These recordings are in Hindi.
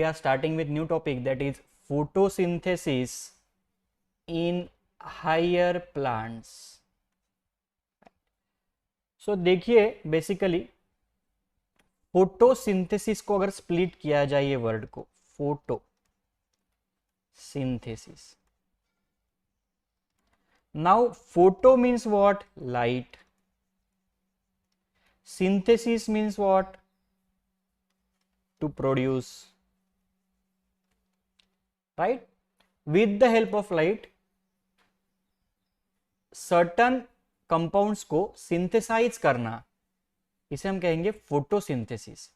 we are starting with new topic, that is photosynthesis in higher plants. So देखिए बेसिकली फोटोसिंथेसिस को अगर स्प्लिट किया जाए ये वर्ड को, photosynthesis, now photo means what? Light. Synthesis means what? To produce, right? With the help of light, certain compounds को synthesize करना, इसे हम कहेंगे फोटोसिंथेसिस.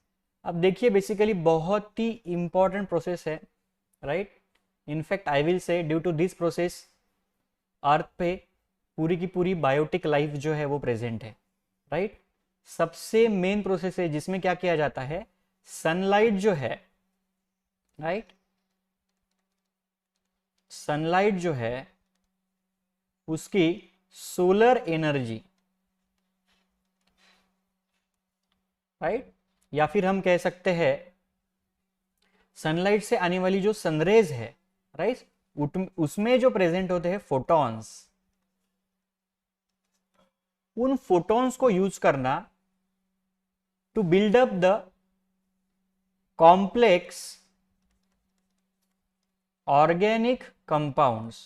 अब देखिए बेसिकली बहुत ही इंपॉर्टेंट प्रोसेस है, right? In fact I will say due to this process earth पे पूरी की पूरी बायोटिक लाइफ जो है वो प्रेजेंट है, राइट? सबसे मेन प्रोसेस है जिसमें क्या किया जाता है, सनलाइट जो है, राइट, सनलाइट जो है उसकी सोलर एनर्जी, राइट, या फिर हम कह सकते हैं सनलाइट से आने वाली जो सनरेज है, राइट, उसमें जो प्रेजेंट होते हैं फोटॉन्स, उन फोटॉन्स को यूज करना to build up the complex organic compounds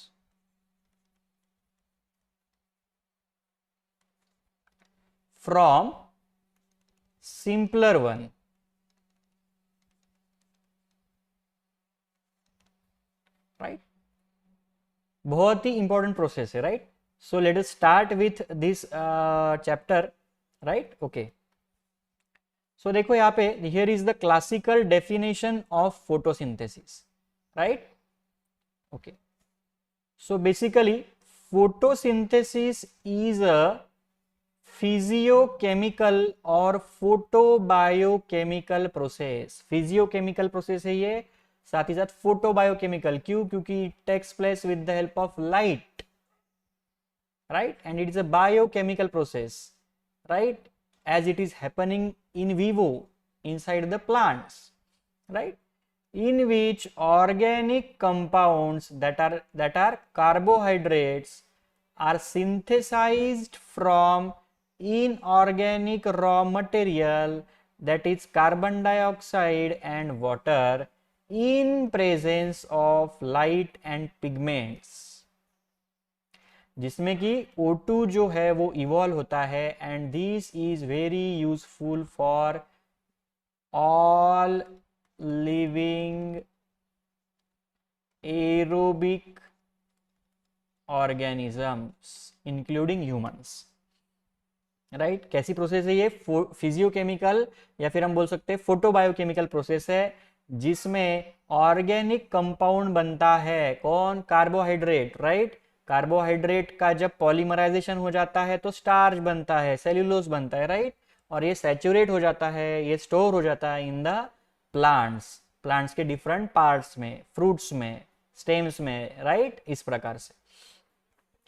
from simpler one, right? बहुत ही इंपॉर्टेंट प्रोसेस है, right? So let us start with this chapter, right? Okay, so देखो यहाँ पे here is the classical definition of photosynthesis, right? Okay, so basically photosynthesis is a physiochemical और फोटोबायोकेमिकल प्रोसेस. फिजियोकेमिकल प्रोसेस है ये, साथ ही साथ फोटोबायोकेमिकल. क्यों? क्योंकि it takes place with the help of light, right? And it is a biochemical process, right, as it is happening in vivo inside the plants, right, in which organic compounds that are carbohydrates are synthesized from inorganic raw material, that is carbon dioxide and water, in presence of light and pigments, जिसमें कि O2 जो है वो इवॉल्व होता है. And this is very useful for all living aerobic organisms including humans, right? कैसी प्रोसेस है ये? फिजियोकेमिकल या फिर हम बोल सकते हैं फोटोबायोकेमिकल प्रोसेस है, जिसमें ऑर्गेनिक कंपाउंड बनता है. कौन? Carbohydrate, right? कार्बोहाइड्रेट का जब पॉलीमराइजेशन हो जाता है तो स्टार्च बनता है, सेल्यूलोज बनता है, राइट? और ये सैचुरेट हो जाता है, ये स्टोर हो जाता है इन द प्लांट्स के डिफरेंट पार्ट्स में, फ्रूट्स में, स्टेम्स में, राइट? इस प्रकार से,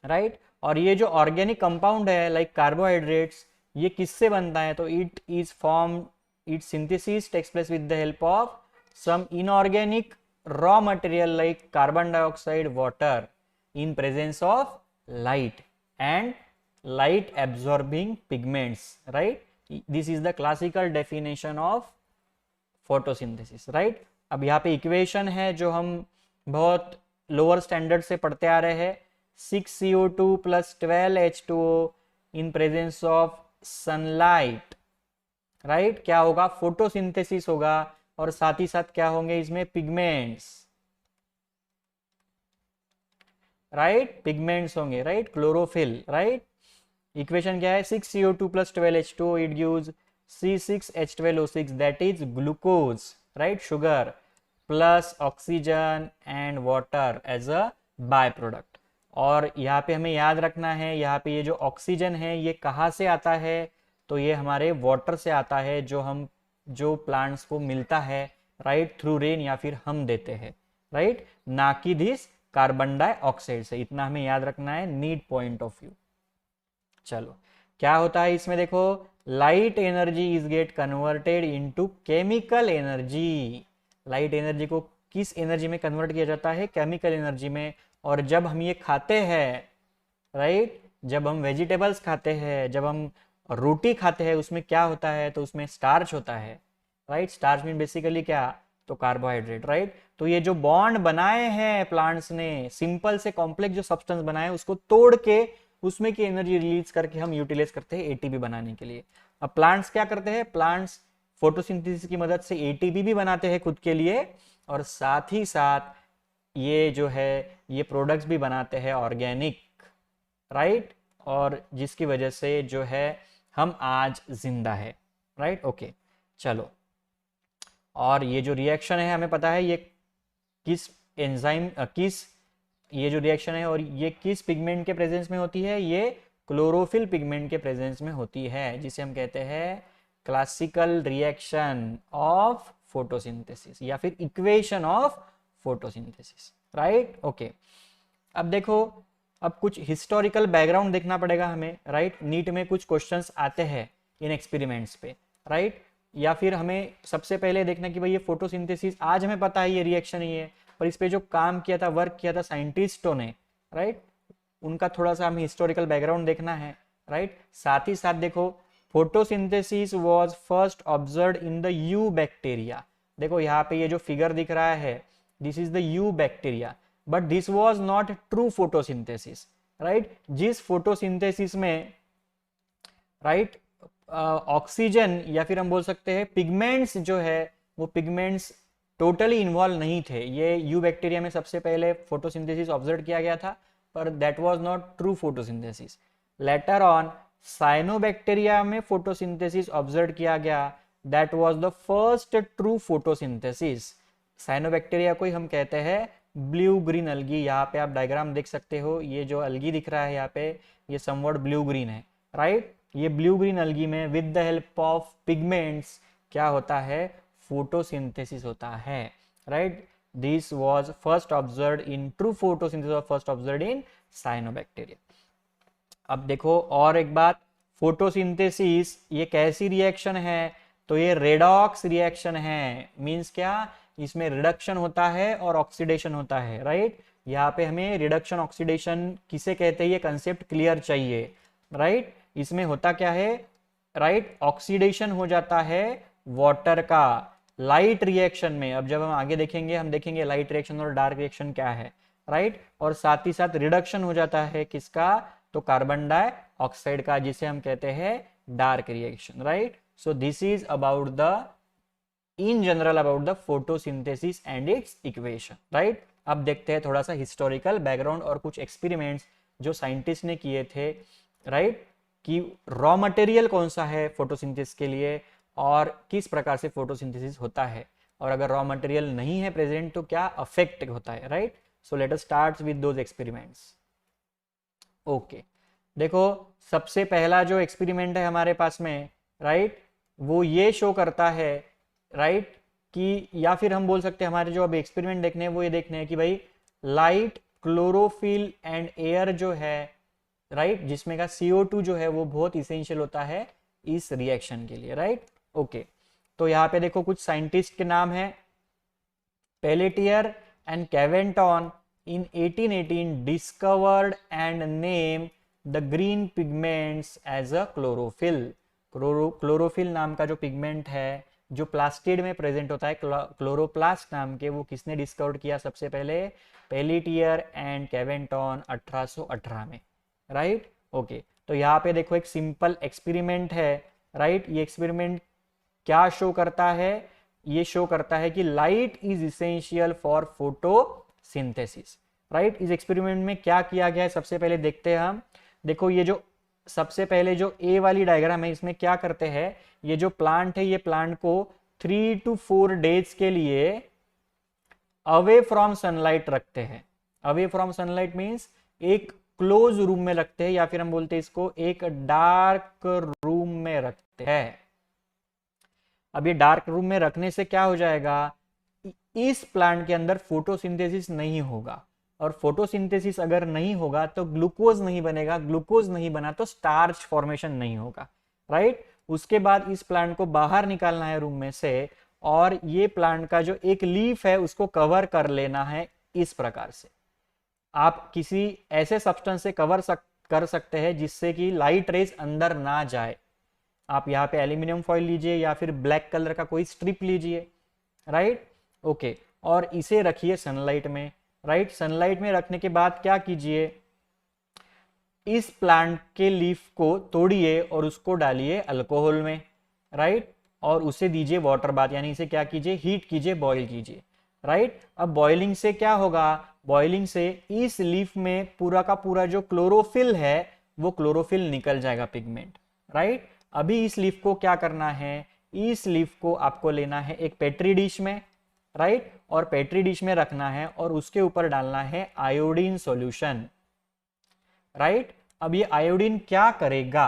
राइट? और ये जो ऑर्गेनिक कंपाउंड है लाइक कार्बोहाइड्रेट्स, ये किससे बनता है? तो it is form, it synthesis takes place with the help of some inorganic raw material like carbon dioxide, water, in presence of light and light absorbing pigments, right? This is the classical definition of photosynthesis, right? अब यहाँ पे इक्वेशन है जो हम बहुत लोअर स्टैंडर्ड से पढ़ते आ रहे हैं. 6CO2 plus 12H2O in presence of sunlight, right? क्या होगा? फोटोसिंथेसिस होगा, और साथ ही साथ क्या होंगे इसमें? Pigments, right? पिगमेंट्स होंगे, राइट? Chlorophyll, right? इक्वेशन क्या है? 6CO2 plus 12H2O, it gives C6H12O6, that is glucose, right? Sugar, plus oxygen and water as a by product. और यहाँ पे हमें याद रखना है, यहाँ पे ये जो ऑक्सीजन है ये कहाँ से आता है? तो ये हमारे वाटर से आता है, जो प्लांट्स को मिलता है, राइट, थ्रू रेन, या फिर हम देते हैं, राइट, ना कि दिस कार्बन डाइऑक्साइड से. इतना हमें याद रखना है, नीड पॉइंट ऑफ व्यू. चलो, क्या होता है इसमें? देखो, light energy is get converted into chemical energy, light energy को किस एनर्जी में कन्वर्ट किया जाता है, केमिकल एनर्जी में। और जब हम ये खाते हैं, राइट, जब हम वेजिटेबल्स खाते हैं, जब हम रोटी खाते हैं, उसमें क्या होता है, तो उसमें स्टार्च होता है, राइट। स्टार्च मीन बेसिकली क्या, तो कार्बोहाइड्रेट, राइट। तो ये जो बॉन्ड बनाए हैं प्लांट्स ने, सिंपल से कॉम्प्लेक्स जो सब्सटेंस बनाए उसको तोड़ के उसमें की एनर्जी रिलीज करके हम यूटिलाइज करते हैं एटीपी बनाने के लिए। अब प्लांट्स क्या करते हैं, प्लांट्स फोटोसिंथेसिस की मदद से एटीपी भी बनाते हैं खुद के लिए, और साथ ही साथ ये जो है ये प्रोडक्ट्स भी बनाते हैं ऑर्गेनिक, राइट। और जिसकी वजह से जो है हम आज जिंदा है, राइट। ओके, चलो। और ये जो रिएक्शन है हमें पता है ये किस एंजाइम किस ये जो रिएक्शन है और ये किस पिगमेंट के प्रेजेंस में होती है, ये क्लोरोफिल पिगमेंट के प्रेजेंस में होती है, जिसे हम कहते हैं क्लासिकल रिएक्शन ऑफ फोटोसिंथेसिस या फिर equation of photosynthesis, right. Okay, अब देखो, अब कुछ हिस्टोरिकल बैकग्राउंड देखना पड़ेगा हमें, राइट। नीट में कुछ क्वेश्चंस आते हैं इन एक्सपेरिमेंट्स पे, राइट। या फिर हमें सबसे पहले देखना कि भाई ये फोटोसिंथेसिस, आज हमें पता है ये रिएक्शन ही है, पर इस पे जो काम किया था, वर्क किया था साइंटिस्टों ने, राइट, उनका थोड़ा सा हमें हिस्टोरिकल बैकग्राउंड देखना है, राइट। साथ ही साथ देखो, photosynthesis was first observed in the you bacteria. देखो यहाँ पे ये जो फिगर दिख रहा है, this is the you bacteria, but this was not true photosynthesis, right. जिस फोटोसिंथेसिस में, राइट, ऑक्सीजन या फिर हम बोल सकते हैं पिगमेंट्स जो है, वो पिगमेंट्स टोटली इन्वॉल्व नहीं थे। ये यू बैक्टीरिया में सबसे पहले फोटोसिंथेसिस ऑब्जर्व किया गया था, पर that was not true photosynthesis. Later on cyanobacteria में फोटोसिंथेसिस ऑब्जर्व किया गया, that was the first true photosynthesis. Cyanobacteria को ही हम कहते हैं ब्लू ग्रीन अलगी। यहाँ पे आप डायग्राम देख सकते हो, ये जो अलगी दिख रहा है यहाँ पे, ये समवॉट ब्लू ग्रीन है, राइट। ये ब्लू ग्रीन अलगी में with the help of pigments क्या होता है, फोटोसिंथेसिस होता है, right. This was first observed in true photosynthesis और फर्स्ट ऑब्जर्व्ड इन साइनोबैक्टीरिया। अब देखो और एक बात, फोटोसिंथेसिस ये कैसी रिएक्शन है, तो ये रेडॉक्स रिएक्शन है। मींस क्या, इसमें रिडक्शन होता है और ऑक्सीडेशन होता है, राइट। यहाँ पे हमें रिडक्शन ऑक्सीडेशन किसे कहते हैं, ये कंसेप्ट क्लियर चाहिए, राइट। इसमें होता क्या है, राइट, ऑक्सीडेशन हो जाता है वाटर का लाइट रिएक्शन में। अब जब हम आगे देखेंगे, हम देखेंगे लाइट रिएक्शन और डार्क रिएक्शन क्या है, राइट। और साथ ही साथ रिडक्शन हो जाता है किसका, तो कार्बन डाइऑक्साइड का, जिसे हम कहते हैं dark reaction, right. So this is about the in general about the photosynthesis and it's equation, right. अब देखते हैं थोड़ा सा हिस्टोरिकल बैकग्राउंड और कुछ एक्सपेरिमेंट्स जो साइंटिस्ट ने किए थे, राइट, कि रॉ मटेरियल कौन सा है फोटोसिंथेसिस के लिए और किस प्रकार से फोटोसिंथेसिस होता है, और अगर रॉ मटेरियल नहीं है प्रेजेंट तो क्या अफेक्ट होता है, right. So let us start with those experiments. Okay, देखो सबसे पहला जो एक्सपेरिमेंट है हमारे पास में, राइट, वो ये शो करता है, राइट, कि या फिर हम बोल सकते हैं हमारे जो अब एक्सपेरिमेंट देखने हैं वो ये देखने हैं कि भाई लाइट, क्लोरोफिल एंड एयर जो है, राइट, जिसमें का CO2 जो है वो बहुत इसेंशियल होता है इस रिएक्शन के लिए, राइट। ओके, तो यहाँ पे देखो कुछ साइंटिस्ट के नाम है, Pelletier and कैवेंटॉन in 1818 discovered and named the green pigments as a chlorophyll। Chlorophyll नाम का जो पिगमेंट है जो प्लास्टिड में प्रेजेंट होता है, क्लोरोप्लास्ट नाम के, वो किसने डिस्कवर किया सबसे पहले, पेलेटियर एंड कैवेंटॉन 1818 में, राइट। ओके, तो यहाँ पे देखो एक सिंपल एक्सपेरिमेंट है, राइट। ये एक्सपेरिमेंट क्या शो करता है, ये शो करता है कि light is essential for photosynthesis, right. इस एक्सपेरिमेंट में क्या किया गया है सबसे पहले देखते हैं हम। देखो ये जो सबसे पहले जो ए वाली डायग्राम है, इसमें क्या करते हैं, ये जो प्लांट है, ये प्लांट को 3 to 4 डेज के लिए अवे फ्रॉम सनलाइट रखते हैं। अवे फ्रॉम सनलाइट मीन्स एक क्लोज रूम में रखते हैं, या फिर हम बोलते हैं इसको एक डार्क रूम में रखते हैं। अब ये डार्क रूम में रखने से क्या हो जाएगा, इस प्लांट के अंदर फोटोसिंथेसिस नहीं होगा, और फोटोसिंथेसिस अगर नहीं होगा तो ग्लूकोज नहीं बनेगा, ग्लूकोज नहीं बना तो स्टार्च फॉर्मेशन नहीं होगा, राइट। उसके बाद इस प्लांट को बाहर निकालना है रूम में से, और ये प्लांट का जो एक लीफ है उसको कवर कर लेना है इस प्रकार से। आप किसी ऐसे सब्सटेंस से कर सकते हैं जिससे कि लाइट रेज अंदर ना जाए। आप यहाँ पे एल्यूमिनियम फॉइल लीजिए या फिर ब्लैक कलर का कोई स्ट्रिप लीजिए, राइट, ओके, और इसे रखिए सनलाइट में, राइट। सनलाइट में रखने के बाद क्या कीजिए, इस प्लांट के लीफ को तोड़िए और उसको डालिए अल्कोहल में, राइट, और उसे दीजिए वाटर बाथ, यानी इसे क्या कीजिए, हीट कीजिए, बॉईल कीजिए, राइट। अब बॉइलिंग से क्या होगा, बॉइलिंग से इस लीफ में पूरा का पूरा जो क्लोरोफिल है वो क्लोरोफिल निकल जाएगा, पिगमेंट, राइट। अभी इस लीफ को क्या करना है, इस लीफ को आपको लेना है एक पेट्री डिश में, राइट, और पेट्री डिश में रखना है और उसके ऊपर डालना है आयोडीन सॉल्यूशन, राइट। अब ये आयोडीन क्या करेगा,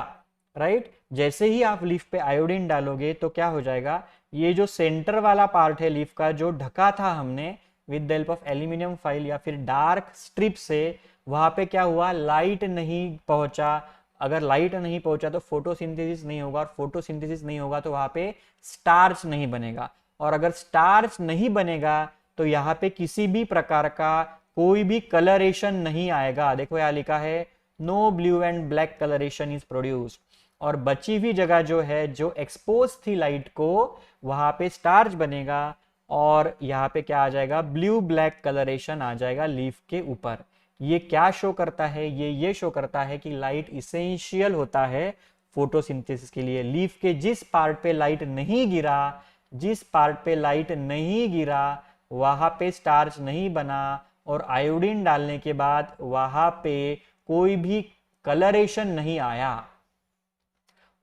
राइट, जैसे ही आप लीफ पे आयोडीन डालोगे तो क्या हो जाएगा, ये जो सेंटर वाला पार्ट है लीफ का जो ढका था हमने with the help of aluminium foil या फिर डार्क स्ट्रिप से, वहां पे क्या हुआ, लाइट नहीं पहुंचा। अगर लाइट नहीं पहुंचा तो फोटोसिंथेसिस नहीं होगा, और फोटोसिंथेसिस नहीं होगा तो वहां पे स्टार्च नहीं बनेगा, और अगर स्टार्च नहीं बनेगा तो यहाँ पे किसी भी प्रकार का कोई भी कलरेशन नहीं आएगा। देखो यहाँ लिखा है no blue and black coloration is produced, और बची हुई जगह जो है जो एक्सपोज थी लाइट को वहां पे स्टार्च बनेगा, और यहाँ पे क्या आ जाएगा, ब्लू ब्लैक कलरेशन आ जाएगा लीफ के ऊपर। ये क्या शो करता है, ये शो करता है कि लाइट इसेंशियल होता है फोटोसिंथेसिस के लिए। लीफ के जिस पार्ट पे लाइट नहीं गिरा, जिस पार्ट पे लाइट नहीं गिरा वहां पे स्टार्च नहीं बना, और आयोडीन डालने के बाद वहां पे कोई भी कलरेशन नहीं आया,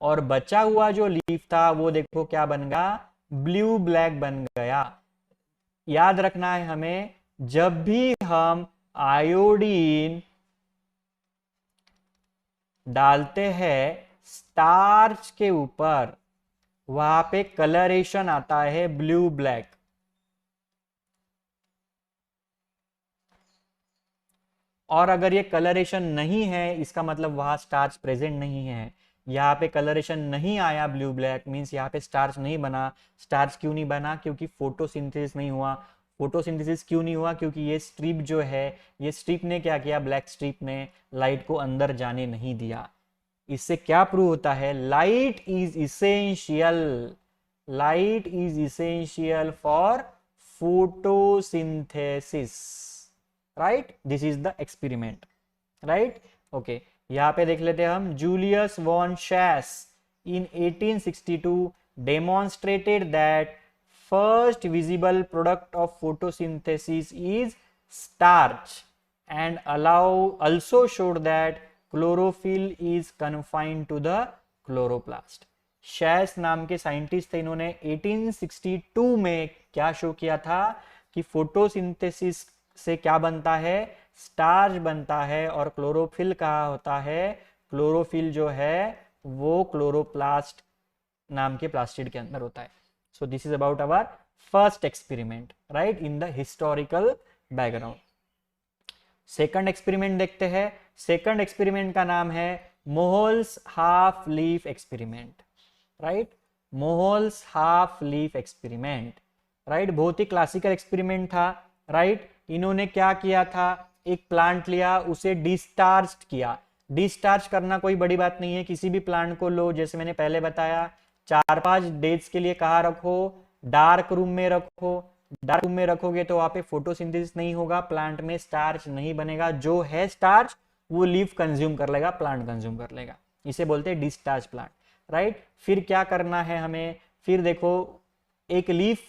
और बचा हुआ जो लीफ था वो देखो क्या बन गया, ब्लू ब्लैक बन गया। याद रखना है हमें, जब भी हम आयोडीन डालते हैं स्टार्च के ऊपर वहां पे कलरेशन आता है ब्लू ब्लैक, और अगर ये कलरेशन नहीं है इसका मतलब वहां स्टार्च प्रेजेंट नहीं है। यहाँ पे कलरेशन नहीं आया ब्लू ब्लैक मींस यहाँ पे स्टार्च नहीं बना। स्टार्च क्यों नहीं बना, क्योंकि फोटोसिंथेसिस नहीं हुआ। फोटोसिंथेसिस क्यों नहीं हुआ, क्योंकि ये स्ट्रिप जो है, ये स्ट्रिप ने क्या किया, ब्लैक स्ट्रिप ने लाइट को अंदर जाने नहीं दिया। इससे क्या प्रूव होता है, light is essential, light is essential for photosynthesis, right. This is the experiment, right, okay. यहाँ पे देख लेते हैं हम, Julius von Sachs in 1862 demonstrated that first visible product of photosynthesis is starch and also showed that chlorophyll is confined to the chloroplast। Sachs नाम के साइंटिस्ट थे, इन्होंने 1862 में क्या शो किया था कि फोटोसिंथेसिस से क्या बनता है, स्टार्च बनता है, और क्लोरोफिल कहाँ होता है, क्लोरोफिल जो है वो क्लोरोप्लास्ट नाम के प्लास्टिड के अंदर होता है। So this is about our first experiment, right, in the historical background. Second experiment देखते हैं। सेकंड एक्सपेरिमेंट का नाम है Mohl's half leaf experiment, right, Mohl's half leaf experiment, right. बहुत ही क्लासिकल एक्सपेरिमेंट था, राइट। इन्होंने क्या किया था, एक प्लांट लिया, उसे डिस्चार्ज किया। डिस्चार्ज करना कोई बड़ी बात नहीं है, किसी भी प्लांट को लो, जैसे मैंने पहले बताया 4-5 डेज के लिए कहाँ रखो, डार्क रूम में रखो। डार्क रूम में रखोगे तो वहां पे फोटोसिंथेसिस नहीं होगा, प्लांट में स्टार्च नहीं बनेगा, जो है स्टार्च वो लीफ कंज्यूम कर लेगा, प्लांट कंज्यूम कर लेगा, इसे बोलते हैं डिस्चार्ज प्लांट, राइट। फिर क्या करना है हमें, फिर देखो एक लीफ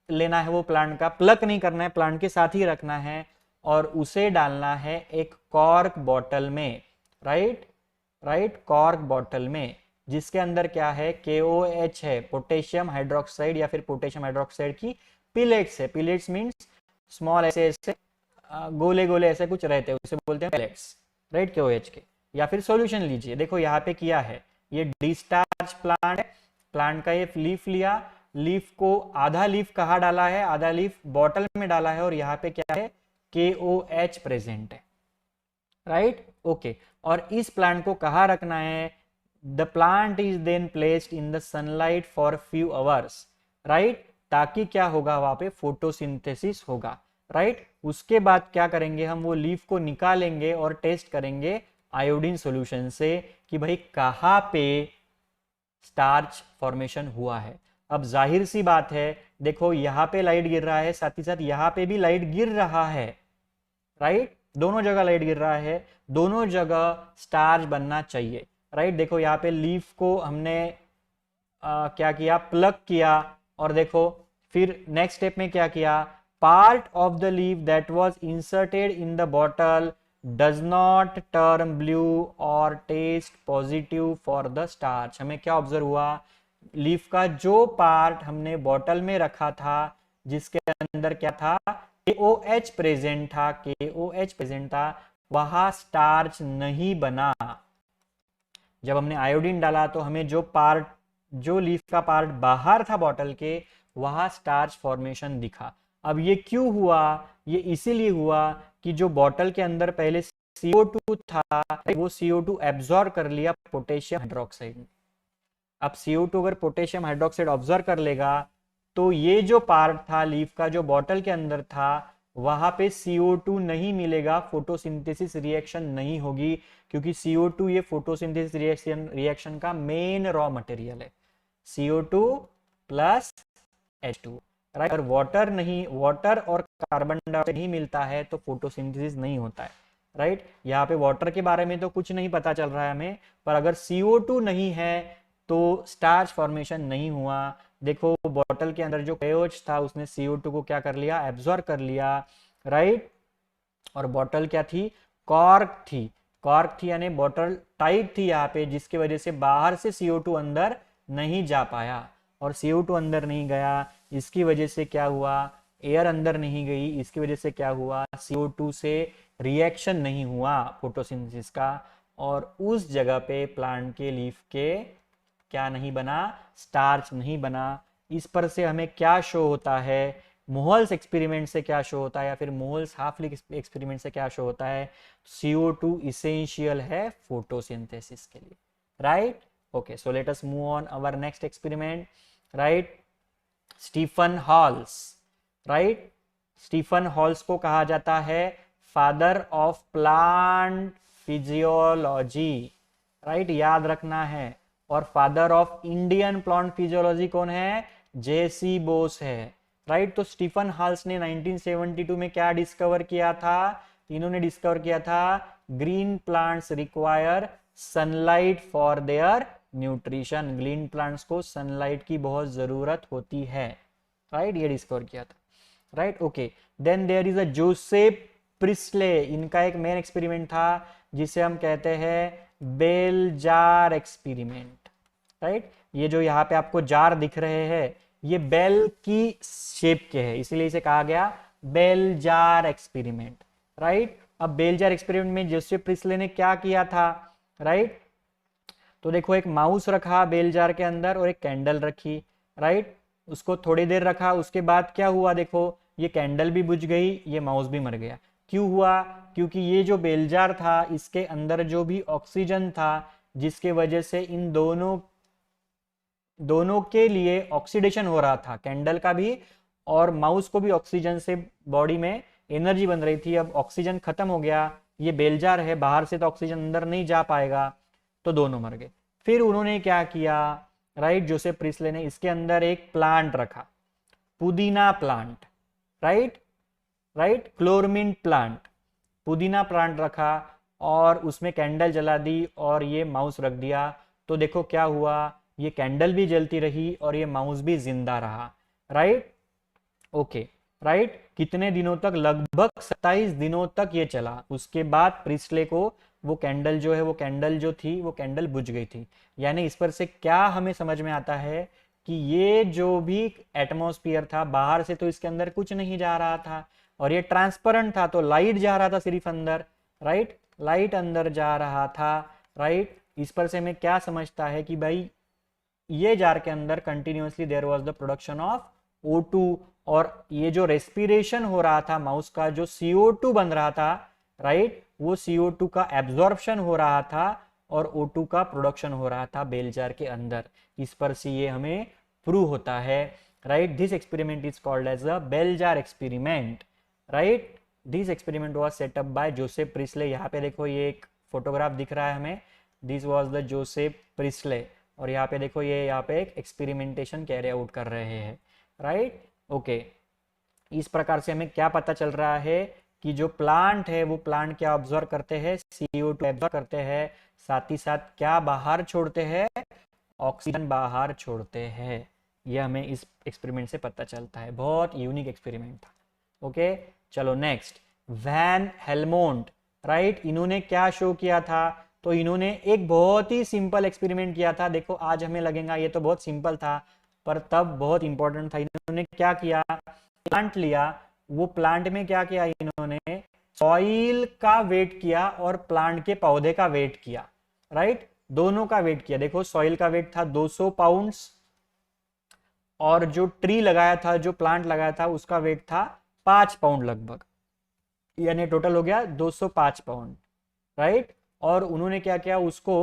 लेना है, वो प्लांट का प्लक नहीं करना है, प्लांट के साथ ही रखना है, और उसे डालना है एक कॉर्क बॉटल में, राइट, राइट, कॉर्क बॉटल में, जिसके अंदर क्या है, KOH है, पोटेशियम हाइड्रोक्साइड या फिर पोटेशियम हाइड्रोक्साइड की पिलेट्स है। पिलेट्स मींस स्मॉल ऐसे ऐसे गोले गोले ऐसे कुछ रहते हैं, उसे बोलते हैं पिलेट्स, राइट, KOH के। या फिर सॉल्यूशन लीजिए, देखो यहाँ पे किया है, ये डिस्चार्ज प्लांट है, प्लांट का ये लीफ लिया, लीफ को आधा लीफ कहाँ डाला है, आधा लीफ बॉटल में डाला है, और यहाँ पे क्या है, KOH प्रेजेंट है, राइट, ओके। और इस प्लांट को कहाँ रखना है, the plant is then placed in the sunlight for few hours, right. ताकि क्या होगा, वहां पे फोटोसिंथेसिस होगा, राइट। उसके बाद क्या करेंगे, हम वो लीफ को निकालेंगे और टेस्ट करेंगे आयोडीन सॉल्यूशन से कि भाई कहाँ पे स्टार्च फॉर्मेशन हुआ है। अब जाहिर सी बात है, देखो यहाँ पे लाइट गिर रहा है, साथ ही साथ यहाँ पे भी लाइट गिर रहा है, राइट। दोनों जगह लाइट गिर रहा है, दोनों जगह स्टार्च बनना चाहिए, राइट। देखो यहाँ पे लीफ को हमने क्या किया, प्लग किया, और देखो फिर नेक्स्ट स्टेप में क्या किया, part of the leaf that was inserted in the bottle does not turn blue और test positive for the starch. हमें क्या ऑब्जर्व हुआ, लीफ का जो पार्ट हमने बॉटल में रखा था, जिसके अंदर क्या था, KOH प्रेजेंट था, KOH प्रेजेंट था, वहां स्टार्च नहीं बना। जब हमने आयोडीन डाला तो हमें जो लीफ का पार्ट बाहर था बॉटल के, वहां स्टार्च फॉर्मेशन दिखा। अब ये क्यों हुआ, ये इसीलिए हुआ कि जो बॉटल के अंदर पहले CO2 था, वो CO2 एब्जॉर्ब कर लिया पोटेशियम हाइड्रोक्साइड। अब CO2 अगर पोटेशियम हाइड्रोक्साइड ऑब्जर्व कर लेगा, तो ये जो पार्ट था लीफ का जो बॉटल के अंदर था, वहां पे CO2 नहीं मिलेगा, फोटोसिंथेसिस रिएक्शन नहीं होगी, क्योंकि CO2 ये फोटोसिंथेसिस रिएक्शन का मेन रॉ मटेरियल है, CO2 प्लस H2, राइट। अगर वाटर और कार्बन डाइऑक्साइड नहीं मिलता है तो फोटोसिंथेसिस नहीं होता है, राइट। यहाँ पे वाटर के बारे में तो कुछ नहीं पता चल रहा है हमें, पर अगर CO2 नहीं है तो स्टार्च फॉर्मेशन नहीं हुआ। देखो बॉटल के अंदर जो KOH था, उसने CO2 को क्या कर लिया, एब्जॉर्ब कर लिया, राइट। और बॉटल क्या थी, कॉर्क थी यानी बॉटल टाइट थी यहाँ पे, जिसकी वजह से बाहर से CO2 अंदर नहीं जा पाया, और CO2 अंदर नहीं गया, इसकी वजह से क्या हुआ, एयर अंदर नहीं गई, इसकी वजह से क्या हुआ, CO2 से रिएक्शन नहीं हुआ फोटोसिंथेसिस का, और उस जगह पे प्लांट के लीफ के क्या नहीं बना, स्टार्च नहीं बना। इस पर से हमें क्या शो होता है, मोहल्स एक्सपेरिमेंट से क्या शो होता है, या फिर मोहल्स हाफली एक्सपेरिमेंट से क्या शो होता है, CO2 इसेंशियल है फोटोसिंथेसिस के लिए, right. Okay, so let us move on our next experiment, right. Stephen Hales, right. Stephen Hales को कहा जाता है father of plant physiology, right, याद रखना है। और father of Indian plant physiology कौन है, JC बोस है, राइट। तो स्टीफन हॉल्स ने 1972 में क्या डिस्कवर किया था, इन्होंने डिस्कवर किया था green plants require sunlight for their nutrition. Green plants को सनलाइट की बहुत जरूरत होती है, राइट, ये डिस्कवर किया था, right. Okay, then there is a Joseph Priestley, इनका एक मेन एक्सपेरिमेंट था जिसे हम कहते हैं बेल जार एक्सपेरिमेंट, राइट। ये जो यहाँ पे आपको जार दिख रहे हैं, ये बेल की शेप के है, इसीलिए इसे कहा गया बेल जार एक्सपेरिमेंट, राइट। अब बेल जार एक्सपेरिमेंट में जोसेफ प्रिस्ले ने क्या किया था, राइट। तो देखो एक माउस रखा बेल जार के अंदर और एक कैंडल रखी, राइट। उसको थोड़ी देर रखा, उसके बाद क्या हुआ, देखो ये कैंडल भी बुझ गई, ये माउस भी मर गया। क्यों हुआ, क्योंकि ये जो बेल जार था, इसके अंदर जो भी ऑक्सीजन था, जिसके वजह से इन दोनों के लिए ऑक्सीडेशन हो रहा था, कैंडल का भी और माउस को भी ऑक्सीजन से बॉडी में एनर्जी बन रही थी। अब ऑक्सीजन खत्म हो गया, ये बेल जार है, बाहर से तो ऑक्सीजन अंदर नहीं जा पाएगा, तो दोनों मर गए। फिर उन्होंने क्या किया, राइट, जोसेफ प्रिस्ले ने इसके अंदर एक प्लांट रखा, पुदीना प्लांट, राइट, क्लोरमिन प्लांट, पुदीना प्लांट रखा और उसमें कैंडल जला दी और ये माउस रख दिया। तो देखो क्या हुआ, ये कैंडल भी जलती रही और ये माउस भी जिंदा रहा, राइट। Okay, right. कितने दिनों तक, लगभग 27 दिनों तक ये चला। उसके बाद प्रिस्ले को वो कैंडल जो थी वो कैंडल बुझ गई थी। यानी इस पर से क्या हमें समझ में आता है कि ये जो भी एटमॉस्फेयर था, बाहर से तो इसके अंदर कुछ नहीं जा रहा था, और ये ट्रांसपेरेंट था, तो लाइट जा रहा था सिर्फ अंदर, राइट, लाइट अंदर जा रहा था, राइट। इस पर से हमें क्या समझता है कि भाई ये जार के अंदर continuously there was the production of O2, और ये जो रेस्पिरेशन हो रहा था माउस का, जो CO2 बन रहा था, राइट, वो CO2 का एब्जॉर्प्शन हो रहा था और O2 का प्रोडक्शन हो रहा था बेल जार के अंदर। इस पर से ये हमें प्रूव होता है right? This experiment is called as a bell jar experiment, right? This experiment was set up by Joseph Presley. यहाँ पे देखो ये एक फोटोग्राफ दिख रहा है हमें. This was the Joseph Presley. और यहाँ पे देखो ये यहाँ पे एक एक्सपेरिमेंटेशन कैरी आउट कर रहे हैं, राइट? ओके, इस प्रकार से हमें क्या पता चल रहा है कि जो प्लांट है वो प्लांट क्या ऑब्जर्व करते हैं, CO2 ऑब्जर्व करते हैं, साथ ही साथ क्या बाहर छोड़ते हैं, ऑक्सीजन बाहर छोड़ते हैं. ये हमें इस एक्सपेरिमेंट से पता चलता है. बहुत यूनिक एक्सपेरिमेंट था. ओके, चलो नेक्स्ट, वैन हेलमोंट, राइट? इन्होंने क्या शो किया था? तो इन्होंने एक बहुत ही सिंपल एक्सपेरिमेंट किया था. देखो आज हमें लगेगा ये तो बहुत सिंपल था, पर तब बहुत इंपॉर्टेंट था. इन्होंने क्या किया, प्लांट लिया. वो प्लांट में क्या किया इन्होंने, सॉइल का वेट किया और प्लांट के पौधे का वेट किया, राइट? दोनों का वेट किया. देखो सॉइल का वेट था 200 पाउंड्स और जो ट्री लगाया था, जो प्लांट लगाया था, उसका वेट था 5 पाउंड लगभग, यानी टोटल हो गया 205 पाउंड, राइट? और उन्होंने क्या किया, उसको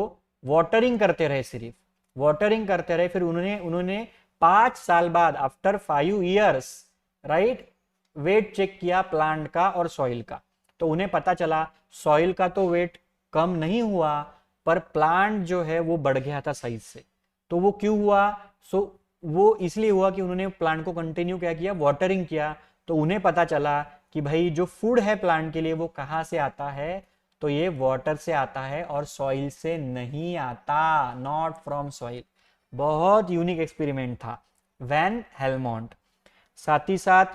वाटरिंग करते रहे, सिर्फ वाटरिंग करते रहे. फिर उन्होंने 5 साल बाद, after 5 years, right, weight check किया प्लांट का और सॉइल का. तो उन्हें पता चला सॉइल का तो वेट कम नहीं हुआ, पर प्लांट जो है वो बढ़ गया था साइज से. तो वो क्यों हुआ? वो इसलिए हुआ कि उन्होंने प्लांट को कंटिन्यू क्या किया, वाटरिंग किया. तो उन्हें पता चला कि भाई जो फूड है प्लांट के लिए वो कहाँ से आता है, तो ये वाटर से आता है और सॉइल से नहीं आता, नॉट फ्रॉम सॉइल. बहुत यूनिक एक्सपेरिमेंट था, वैन हेलमोंट. साथ ही साथ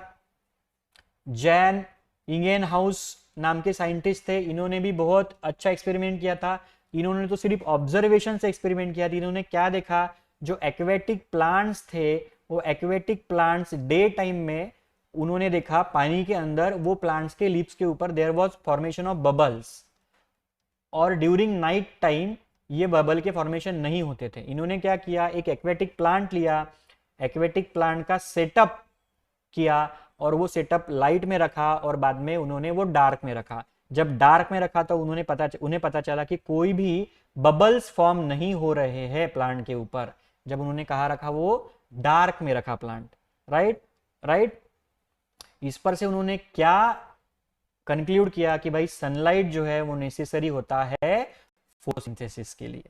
जैन इंगेनहाउस नाम के साइंटिस्ट थे. इन्होंने भी बहुत अच्छा एक्सपेरिमेंट किया था. इन्होंने तो सिर्फ ऑब्जर्वेशन से एक्सपेरिमेंट किया था. इन्होंने क्या देखा, जो एक्वेटिक प्लांट्स थे, वो एक्वेटिक प्लांट्स डे टाइम में उन्होंने देखा पानी के अंदर, वो प्लांट्स के लीव्स के ऊपर there was formation of bubbles, और ड्यूरिंग नाइट टाइम ये बबल के फॉर्मेशन नहीं होते थे. इन्होंने क्या किया, एक एक्वेटिक प्लांट लिया, एक्वेटिक प्लांट का सेटअप किया और वो सेटअप लाइट में रखा और बाद में उन्होंने वो डार्क में रखा. जब डार्क में रखा तो उन्हें पता चला कि कोई भी बबल्स फॉर्म नहीं हो रहे हैं प्लांट के ऊपर. जब उन्होंने कहा रखा, वो डार्क में रखा प्लांट, राइट. इस पर से उन्होंने क्या कंक्लूड किया कि भाई सनलाइट जो है वो नेसेसरी होता है फोटोसिंथेसिस के लिए,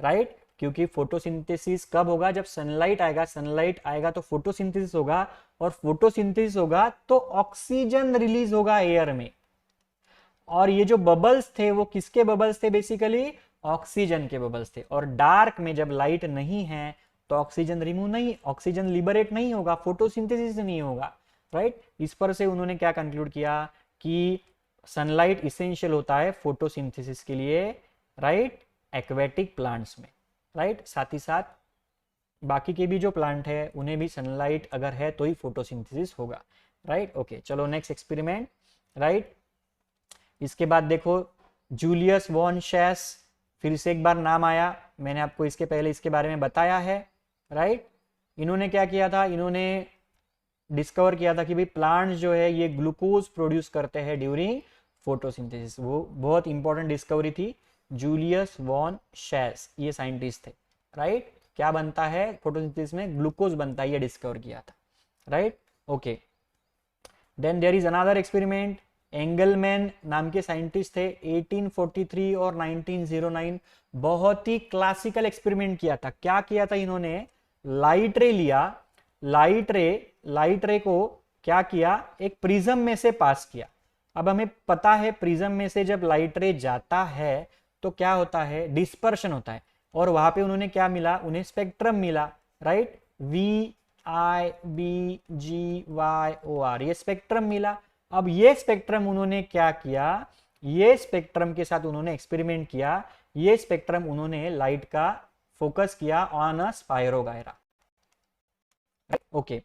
राइट? क्योंकि फोटोसिंथेसिस कब होगा, जब सनलाइट आएगा तो फोटोसिंथेसिस होगा, और फोटोसिंथेसिस होगा तो ऑक्सीजन रिलीज होगा एयर में. और ये जो बबल्स थे वो किसके बबल्स थे, बेसिकली ऑक्सीजन के बबल्स थे. और डार्क में जब लाइट नहीं है तो ऑक्सीजन लिबरेट नहीं होगा, फोटोसिंथेसिस नहीं होगा, राइट? इस पर से उन्होंने क्या कंक्लूड किया कि सनलाइट इसेंशियल होता है फोटोसिंथेसिस के लिए, राइट, एक्वेटिक प्लांट्स में, राइट? साथ ही साथ बाकी के भी जो प्लांट है उन्हें भी सनलाइट अगर है तो ही फोटोसिंथेसिस होगा, राइट? ओके, चलो नेक्स्ट एक्सपेरिमेंट, राइट? इसके बाद देखो जूलियस वॉन शेस, फिर से एक बार नाम आया, मैंने आपको इसके पहले इसके बारे में बताया है, राइट? इन्होंने क्या किया था, इन्होंने डिस्कवर किया था कि भाई प्लांट्स जो है ये ग्लूकोज प्रोड्यूस करते हैं ड्यूरिंग फोटोसिंथेसिस. वो बहुत इंपॉर्टेंट डिस्कवरी थी. जूलियस वॉन शेस ये साइंटिस्ट थे, राइट? क्या बनता है फोटोसिंथेसिस में, ग्लूकोज बनता है, ये डिस्कवर किया था, right? Okay, then there is another experiment. Engelmann नाम के साइंटिस्ट थे, 1843 और 1909. बहुत ही क्लासिकल एक्सपेरिमेंट किया था. क्या किया था इन्होंने, लाइट रे लिया, लाइट रे को क्या किया, एक प्रिज्म में से पास किया. अब हमें पता है प्रिज्म में से जब लाइट रे जाता है तो क्या होता है, डिस्पर्शन होता है. और वहां पे उन्होंने क्या मिला, उन्हें स्पेक्ट्रम मिला, राइट? VIBGYOR ये स्पेक्ट्रम मिला. अब ये स्पेक्ट्रम उन्होंने क्या किया, ये स्पेक्ट्रम के साथ उन्होंने एक्सपेरिमेंट किया. ये स्पेक्ट्रम उन्होंने लाइट का फोकस किया ऑन अ स्पायरोगायरा, ओके,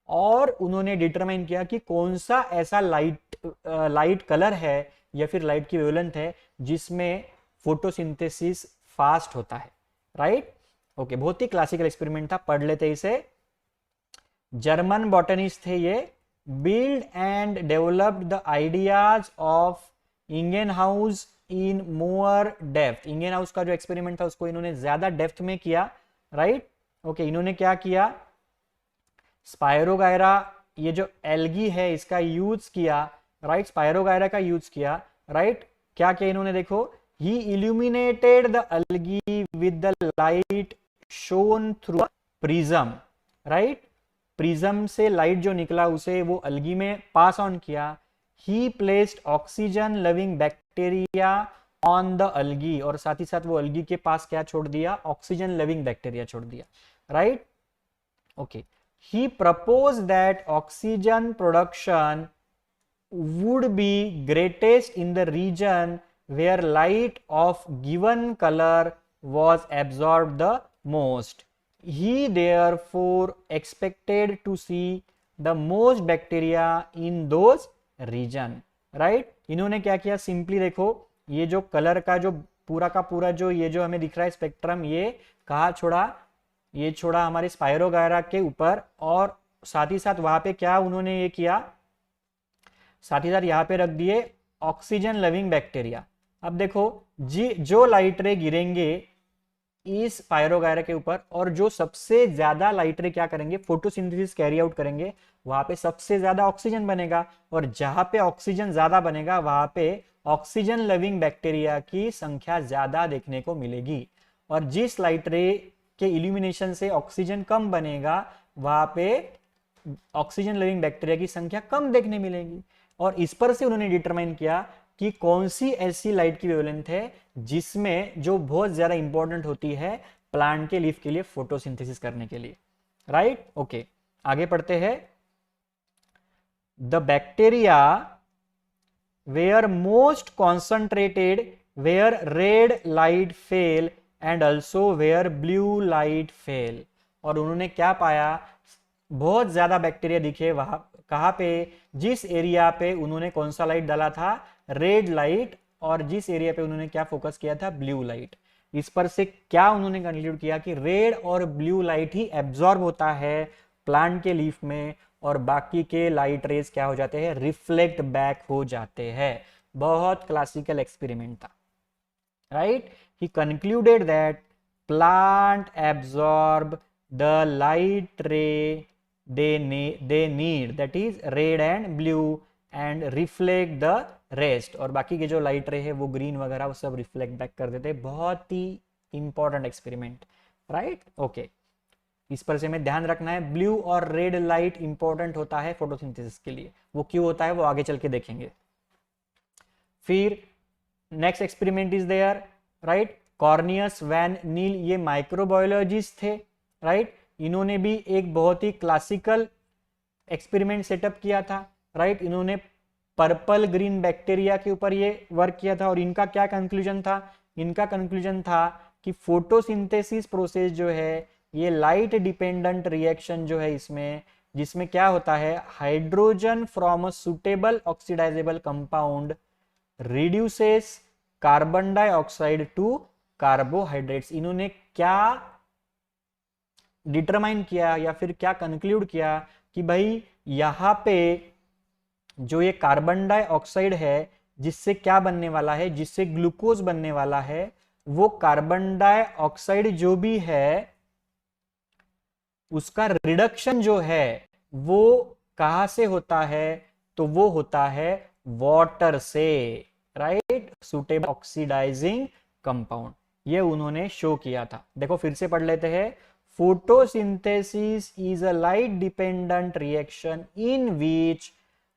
और उन्होंने डिटरमाइन किया कि कौन सा ऐसा लाइट कलर है या फिर लाइट की वेवलेंथ है जिसमें फोटोसिंथेसिस फास्ट होता है, राइट? ओके, बहुत ही क्लासिकल एक्सपेरिमेंट था, पढ़ लेते इसे. जर्मन बॉटनिस्ट थे ये. Build and developed the ideas of Ingenhousz in more depth. Ingenhousz का जो एक्सपेरिमेंट था उसको इन्होंने ज्यादा डेप्थ में किया, राइट? ओके, इन्होंने क्या किया, स्पायरोगायरा, ये जो एल्गी है इसका यूज किया, राइट, स्पायरोगायरा का यूज किया, राइट। क्या किया इन्होंने, देखो, he illuminated the algae with the light shone through prism, right, prism से लाइट जो निकला उसे वो एल्गी में पास ऑन किया। He placed oxygen loving bacteria on the algae, और साथ ही साथ वो एल्गी के पास क्या छोड़ दिया, ऑक्सीजन लविंग बैक्टीरिया छोड़ दिया, right, okay. He proposed that oxygen production would be greatest in the region where light of given color was absorbed the most. He therefore expected to see the most bacteria in those region, right? इन्होंने क्या किया, सिंपली देखो, ये जो कलर का जो पूरा का पूरा जो ये जो हमें दिख रहा है स्पेक्ट्रम, ये कहाँ छोड़ा, ये छोड़ा हमारे स्पायरोगायरा के ऊपर, और साथ ही साथ वहां पे क्या उन्होंने ये किया, साथ ही साथ यहाँ पे रख दिए ऑक्सीजन लविंग बैक्टीरिया। अब देखो जी, जो लाइट रे गिरेंगे इस स्पायरोगायरा के ऊपर, और जो सबसे ज्यादा लाइट रे क्या करेंगे, फोटोसिंथेसिस कैरी आउट करेंगे, वहां पे सबसे ज्यादा ऑक्सीजन बनेगा, और जहां पे ऑक्सीजन ज्यादा बनेगा वहां पे ऑक्सीजन लविंग बैक्टीरिया की संख्या ज्यादा देखने को मिलेगी, और जिस लाइट रे के इल्यूमिनेशन से ऑक्सीजन कम बनेगा वहां पे ऑक्सीजन लिविंग बैक्टीरिया की संख्या कम देखने मिलेगी। और इस पर से उन्होंने डिटरमाइन किया कि कौन सी ऐसी लाइट की वेवलेंथ है जिसमें जो बहुत ज्यादा इंपॉर्टेंट होती है प्लांट के लीफ के लिए फोटोसिंथेसिस करने के लिए, राइट, ओके। आगे पढ़ते हैं। The bacteria were most concentrated where red light fell and also where blue light fell. और उन्होंने क्या पाया, बहुत ज्यादा बैक्टीरिया दिखे वहां, कहां पे, जिस एरिया पे उन्होंने कौन सा लाइट डाला था, रेड लाइट, और जिस एरिया पे उन्होंने क्या फोकस किया था, ब्लू लाइट। इस पर से क्या उन्होंने कंक्लूड किया कि रेड और ब्लू लाइट ही एब्जॉर्ब होता है प्लांट के लीफ में, और बाकी के लाइट रेज क्या हो जाते हैं, रिफ्लेक्ट बैक हो जाते हैं। बहुत क्लासिकल एक्सपेरिमेंट था, right. He concluded that plant absorb the light ray they need, that is red and blue, and reflect the rest, और बाकी के जो लाइट रे है वो ग्रीन वगैरह वो सब रिफ्लेक्ट बैक कर देते हैं। बहुत ही इंपॉर्टेंट एक्सपेरिमेंट, राइट, ओके। इस पर से हमें ध्यान रखना है, ब्लू और रेड लाइट इंपॉर्टेंट होता है फोटोसिंथेसिस के लिए। वो क्यों होता है वो आगे चल के देखेंगे। फिर next experiment is there, right, Cornelius van Niel, ये माइक्रोबायोलॉजिस्ट थे, राइट। इन्होंने भी एक बहुत ही क्लासिकल एक्सपेरिमेंट सेटअप किया था, राइट। इन्होंने पर्पल ग्रीन बैक्टीरिया के ऊपर ये वर्क किया था, और इनका क्या कंक्लूजन था, इनका कंक्लूजन था कि फोटोसिंथेसिस प्रोसेस जो है ये लाइट डिपेंडेंट रिएक्शन जो है इसमें, जिसमें क्या होता है, hydrogen from a suitable oxidisable compound reduces carbon dioxide to carbohydrates. इन्होंने क्या डिटरमाइन किया या फिर क्या कंक्लूड किया कि भाई यहां पे जो ये कार्बन डाइऑक्साइड है जिससे क्या बनने वाला है, जिससे ग्लूकोज बनने वाला है, वो कार्बन डाइऑक्साइड जो भी है उसका रिडक्शन जो है वो कहां से होता है, तो वो होता है वाटर से, राइट, सुटेबल ऑक्सीडाइजिंग कंपाउंड। ये उन्होंने शो किया था। देखो फिर से पढ़ लेते हैं। Photosynthesis is a light dependent reaction in which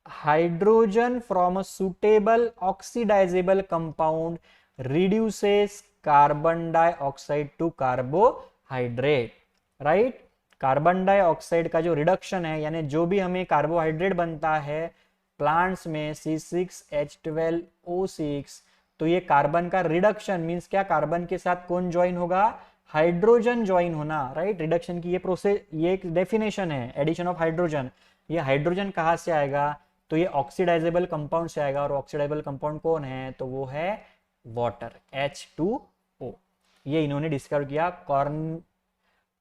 hydrogen from a suitable oxidisable compound reduces carbon dioxide to carbohydrate, right. Carbon dioxide का जो रिडक्शन है, यानी जो भी हमें कार्बोहाइड्रेट बनता है प्लांट्स में C6H12O6, तो ये कार्बन का रिडक्शन मींस क्या, कार्बन के साथ कौन ज्वाइन होगा, हाइड्रोजन ज्वाइन होना, राइट। रिडक्शन की ये प्रोसेस, ये एक डेफिनेशन है, एडिशन ऑफ हाइड्रोजन। ये हाइड्रोजन कहां से आएगा, तो ये ऑक्सीडाइजेबल कंपाउंड से आएगा, और ऑक्सीडाइजेबल कंपाउंड कौन है, तो वो है वाटर, H2O। ये इन्होंने डिस्कवर किया,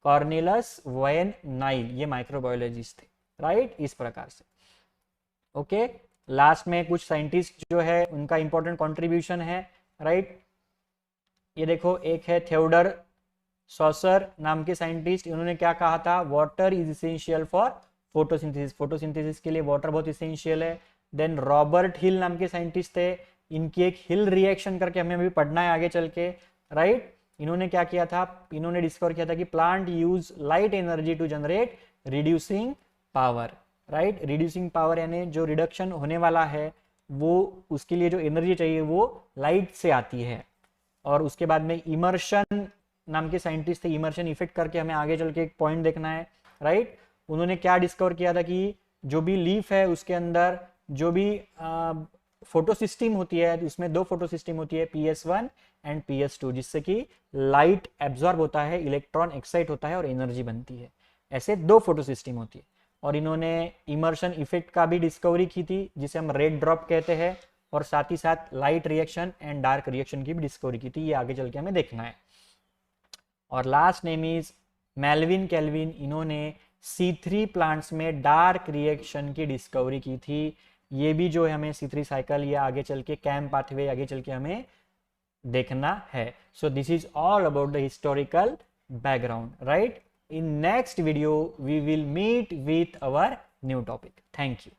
कॉर्नेलियस वैन नील, ये माइक्रोबायोलॉजिस्ट थे, राइट, इस प्रकार से, ओके। लास्ट में कुछ साइंटिस्ट जो है उनका इंपॉर्टेंट कंट्रीब्यूशन है, राइट। ये देखो, एक है थियोडर सॉसर नाम के साइंटिस्ट, इन्होंने क्या कहा था, water is essential for photosynthesis के लिए वाटर बहुत इसेंशियल है। देन रॉबर्ट हिल नाम के साइंटिस्ट थे, इनकी एक हिल रिएक्शन करके हमें अभी पढ़ना है आगे चल के, राइट। इन्होंने क्या किया था, इन्होंने डिस्कवर किया था कि plant use light energy to generate reducing power, right. Reducing power यानी जो रिडक्शन होने वाला है वो उसके लिए जो एनर्जी चाहिए वो लाइट से आती है। और उसके बाद में इमर्शन नाम के साइंटिस्ट थे, इमर्शन इफेक्ट करके हमें आगे चल के एक पॉइंट देखना है, राइट। उन्होंने क्या डिस्कवर किया था कि जो भी लीफ है उसके अंदर जो भी फोटोसिस्टम होती है, उसमें दो फोटोसिस्टम होती है, PS1 एंड PS2, जिससे कि लाइट एब्जॉर्ब होता है, इलेक्ट्रॉन एक्साइट होता है और एनर्जी बनती है। ऐसे दो फोटोसिस्टम होती है। और इन्होंने इमर्शन इफेक्ट का भी डिस्कवरी की थी, जिसे हम रेड ड्रॉप कहते हैं, और साथ ही साथ light reaction and dark reaction की भी डिस्कवरी की थी। ये आगे चल के हमें देखना है। और last name is Melvin kelvin, इन्होंने C3 प्लांट्स में डार्क रिएक्शन की डिस्कवरी की थी। ये भी जो है हमें C3 साइकिल या आगे चल के कैम पाथवे आगे चल के हमें देखना है। So this is all about the historical background, right. In next video we will meet with our new topic. Thank you.